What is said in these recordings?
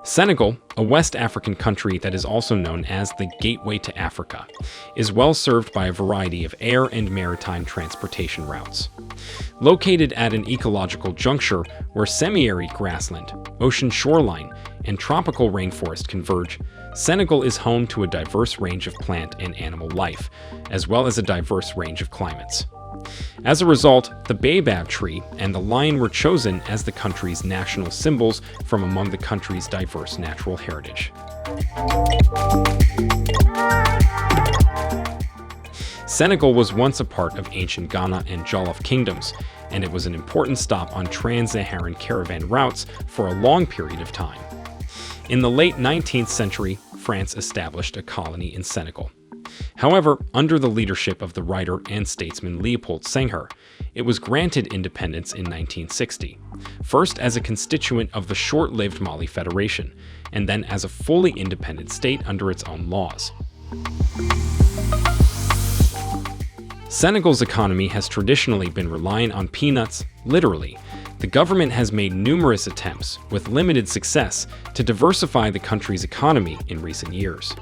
Senegal, a West African country that is also known as the Gateway to Africa, is well served by a variety of air and maritime transportation routes. Located at an ecological juncture where semi-arid grassland, ocean shoreline, and tropical rainforest converge, Senegal is home to a diverse range of plant and animal life, as well as a diverse range of climates. As a result, the baobab tree and the lion were chosen as the country's national symbols from among the country's diverse natural heritage. Senegal was once a part of ancient Ghana and Jollof kingdoms, and it was an important stop on trans-Saharan caravan routes for a long period of time. In the late 19th century, France established a colony in Senegal. However, under the leadership of the writer and statesman Léopold Senghor, it was granted independence in 1960, first as a constituent of the short-lived Mali Federation, and then as a fully independent state under its own laws. Senegal's economy has traditionally been reliant on peanuts, literally. The government has made numerous attempts, with limited success, to diversify the country's economy in recent years.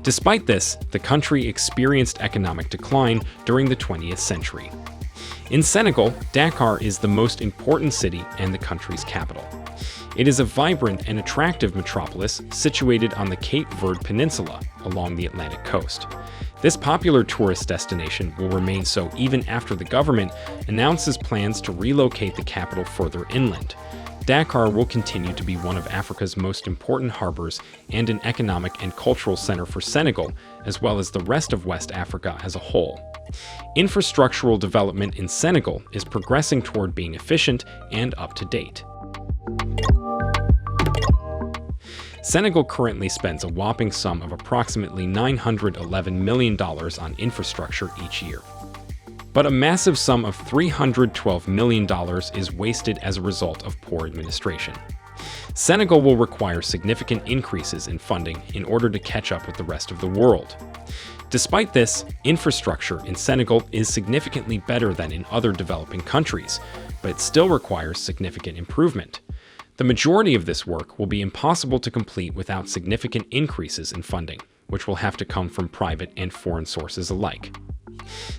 Despite this, the country experienced economic decline during the 20th century. In Senegal, Dakar is the most important city and the country's capital. It is a vibrant and attractive metropolis situated on the Cape Verde Peninsula along the Atlantic coast. This popular tourist destination will remain so even after the government announces plans to relocate the capital further inland. Dakar will continue to be one of Africa's most important harbors and an economic and cultural center for Senegal, as well as the rest of West Africa as a whole. Infrastructural development in Senegal is progressing toward being efficient and up to date. Senegal currently spends a whopping sum of approximately $911 million on infrastructure each year. But a massive sum of $312 million is wasted as a result of poor administration. Senegal will require significant increases in funding in order to catch up with the rest of the world. Despite this, infrastructure in Senegal is significantly better than in other developing countries, but it still requires significant improvement. The majority of this work will be impossible to complete without significant increases in funding, which will have to come from private and foreign sources alike.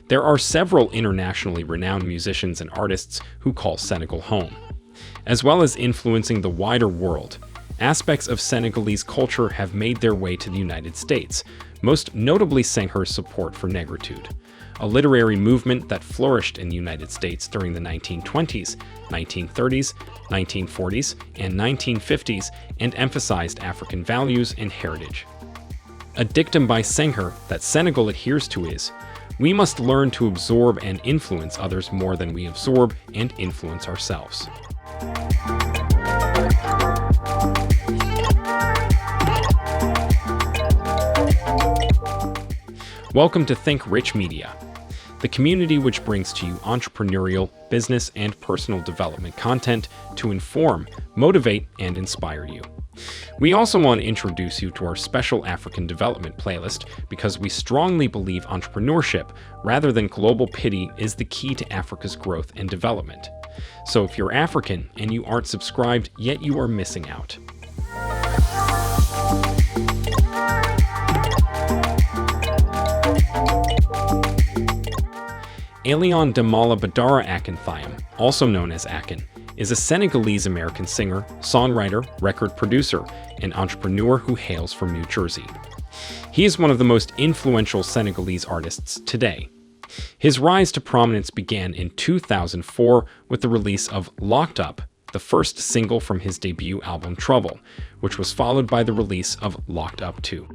There are several internationally renowned musicians and artists who call Senegal home. As well as influencing the wider world, aspects of Senegalese culture have made their way to the United States, most notably Senghor's support for negritude, a literary movement that flourished in the United States during the 1920s, 1930s, 1940s, and 1950s and emphasized African values and heritage. A dictum by Senghor that Senegal adheres to is, "We must learn to absorb and influence others more than we absorb and influence ourselves." Welcome to Think Rich Media, the community which brings to you entrepreneurial, business, and personal development content to inform, motivate, and inspire you. We also want to introduce you to our special African development playlist because we strongly believe entrepreneurship, rather than global pity, is the key to Africa's growth and development. So if you're African and you aren't subscribed, yet you are missing out. Elion Damala Badara Akonthiam, also known as Akon, is a Senegalese-American singer, songwriter, record producer, and entrepreneur who hails from New Jersey. He is one of the most influential Senegalese artists today. His rise to prominence began in 2004 with the release of Locked Up, the first single from his debut album Trouble, which was followed by the release of Locked Up 2.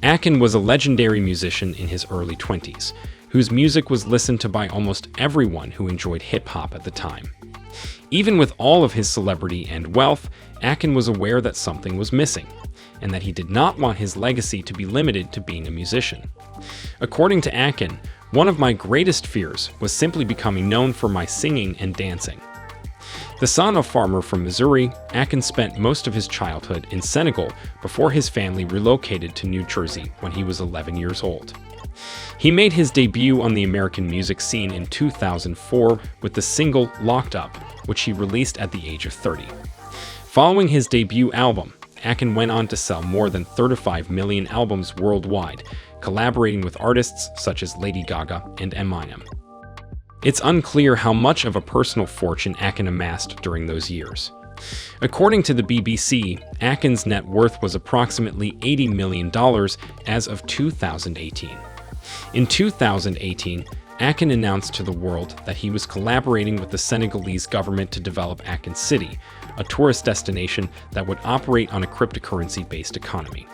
Akon was a legendary musician in his early 20s, whose music was listened to by almost everyone who enjoyed hip-hop at the time. Even with all of his celebrity and wealth, Akon was aware that something was missing, and that he did not want his legacy to be limited to being a musician. According to Akon, "One of my greatest fears was simply becoming known for my singing and dancing." The son of a farmer from Missouri, Akon spent most of his childhood in Senegal before his family relocated to New Jersey when he was 11 years old. He made his debut on the American music scene in 2004 with the single Locked Up, which he released at the age of 30. Following his debut album, AKON went on to sell more than 35 million albums worldwide, collaborating with artists such as Lady Gaga and Eminem. It's unclear how much of a personal fortune AKON amassed during those years. According to the BBC, AKON's net worth was approximately $80 million as of 2018. In 2018, AKON announced to the world that he was collaborating with the Senegalese government to develop akoncity, a tourist destination that would operate on a cryptocurrency-based economy.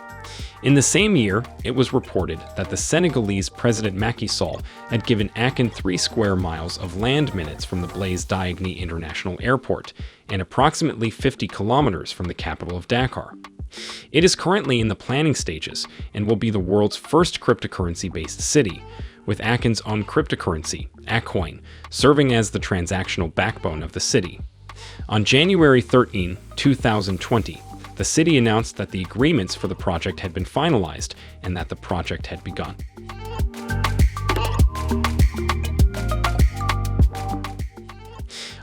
In the same year, it was reported that the Senegalese President Macky Sall had given AKON 3 square miles of land minutes from the Blaise Diagne International Airport and approximately 50 kilometers from the capital of Dakar. It is currently in the planning stages and will be the world's first cryptocurrency-based city, with AKON's own cryptocurrency, AKON, serving as the transactional backbone of the city. On January 13, 2020, the city announced that the agreements for the project had been finalized and that the project had begun.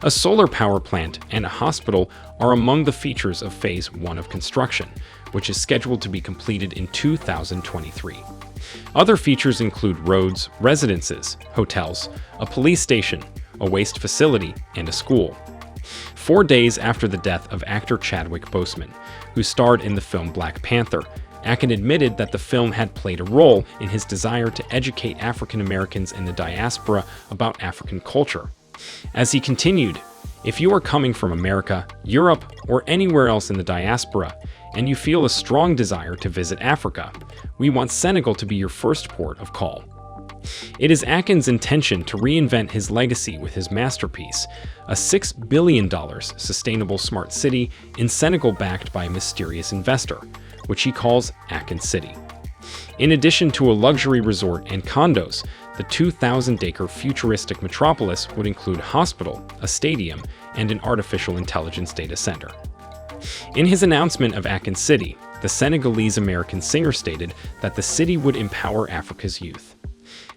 A solar power plant and a hospital are among the features of Phase 1 of construction, which is scheduled to be completed in 2023. Other features include roads, residences, hotels, a police station, a waste facility, and a school. 4 days after the death of actor Chadwick Boseman, who starred in the film Black Panther, AKON admitted that the film had played a role in his desire to educate African Americans in the diaspora about African culture. As he continued, "If you are coming from America, Europe, or anywhere else in the diaspora, and you feel a strong desire to visit Africa, we want Senegal to be your first port of call." It is AKON's intention to reinvent his legacy with his masterpiece, a $6 billion sustainable smart city in Senegal backed by a mysterious investor, which he calls akoncity. In addition to a luxury resort and condos, the 2,000-acre futuristic metropolis would include a hospital, a stadium, and an artificial intelligence data center. In his announcement of akoncity, the Senegalese-American singer stated that the city would empower Africa's youth.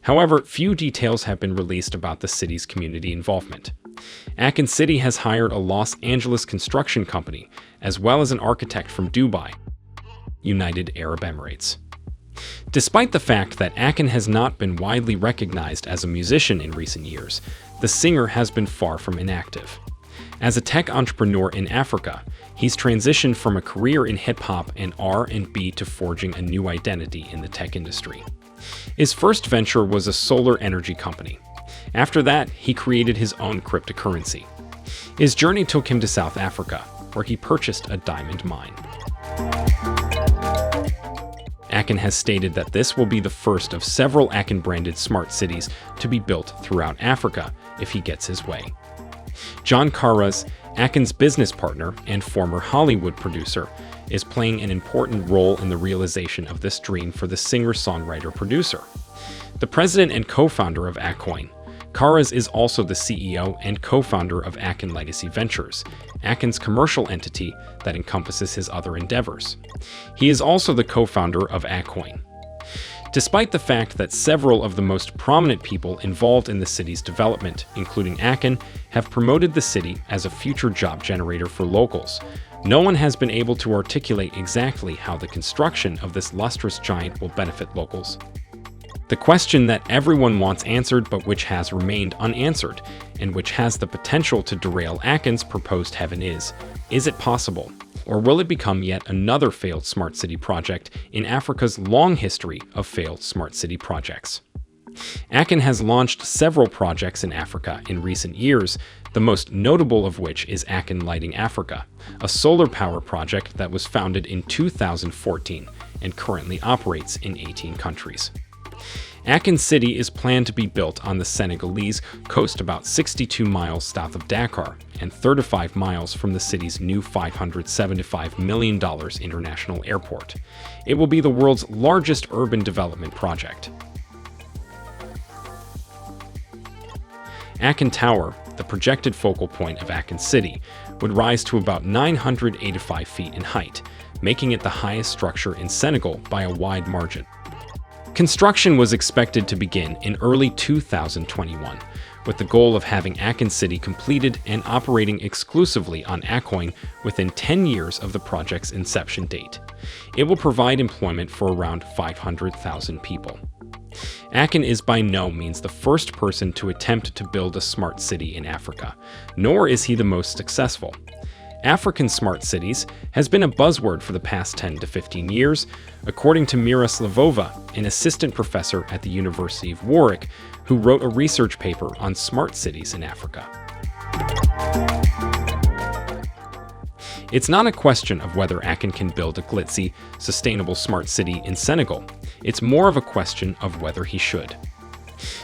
However, few details have been released about the city's community involvement. akoncity has hired a Los Angeles construction company, as well as an architect from Dubai, United Arab Emirates. Despite the fact that AKON has not been widely recognized as a musician in recent years, the singer has been far from inactive. As a tech entrepreneur in Africa, he's transitioned from a career in hip-hop and R&B to forging a new identity in the tech industry. His first venture was a solar energy company. After that, he created his own cryptocurrency. His journey took him to South Africa, where he purchased a diamond mine. AKON has stated that this will be the first of several AKON-branded smart cities to be built throughout Africa if he gets his way. John Carras, AKON's business partner and former Hollywood producer, is playing an important role in the realization of this dream for the singer-songwriter-producer. The president and co-founder of AKON, Carras is also the CEO and co-founder of AKON Legacy Ventures, AKON's commercial entity that encompasses his other endeavors. He is also the co-founder of AKON. Despite the fact that several of the most prominent people involved in the city's development, including AKON, have promoted the city as a future job generator for locals, no one has been able to articulate exactly how the construction of this lustrous giant will benefit locals. The question that everyone wants answered but which has remained unanswered, and which has the potential to derail AKON's proposed heaven is it possible? Or will it become yet another failed smart city project in Africa's long history of failed smart city projects? AKON has launched several projects in Africa in recent years, the most notable of which is AKON Lighting Africa, a solar power project that was founded in 2014 and currently operates in 18 countries. Akoncity is planned to be built on the Senegalese coast about 62 miles south of Dakar and 35 miles from the city's new $575 million international airport. It will be the world's largest urban development project. AKON Tower, the projected focal point of Akoncity, would rise to about 985 feet in height, making it the highest structure in Senegal by a wide margin. Construction was expected to begin in early 2021, with the goal of having akoncity completed and operating exclusively on AKON within 10 years of the project's inception date. It will provide employment for around 500,000 people. AKON is by no means the first person to attempt to build a smart city in Africa, nor is he the most successful. African smart cities has been a buzzword for the past 10 to 15 years, according to Mira Slavova, an assistant professor at the University of Warwick, who wrote a research paper on smart cities in Africa. It's not a question of whether AKON can build a glitzy, sustainable smart city in Senegal. It's more of a question of whether he should.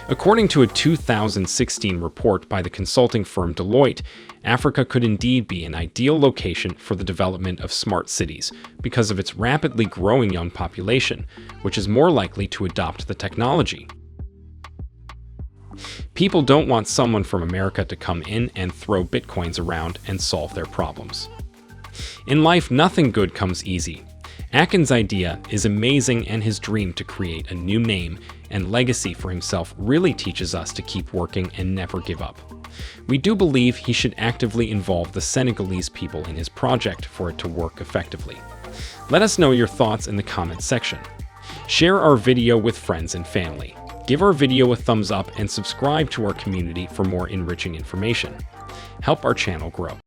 According to a 2016 report by the consulting firm Deloitte, Africa could indeed be an ideal location for the development of smart cities because of its rapidly growing young population, which is more likely to adopt the technology. People don't want someone from America to come in and throw bitcoins around and solve their problems. In life, nothing good comes easy. AKON's idea is amazing, and his dream to create a new name and legacy for himself really teaches us to keep working and never give up. We do believe he should actively involve the Senegalese people in his project for it to work effectively. Let us know your thoughts in the comments section. Share our video with friends and family. Give our video a thumbs up and subscribe to our community for more enriching information. Help our channel grow.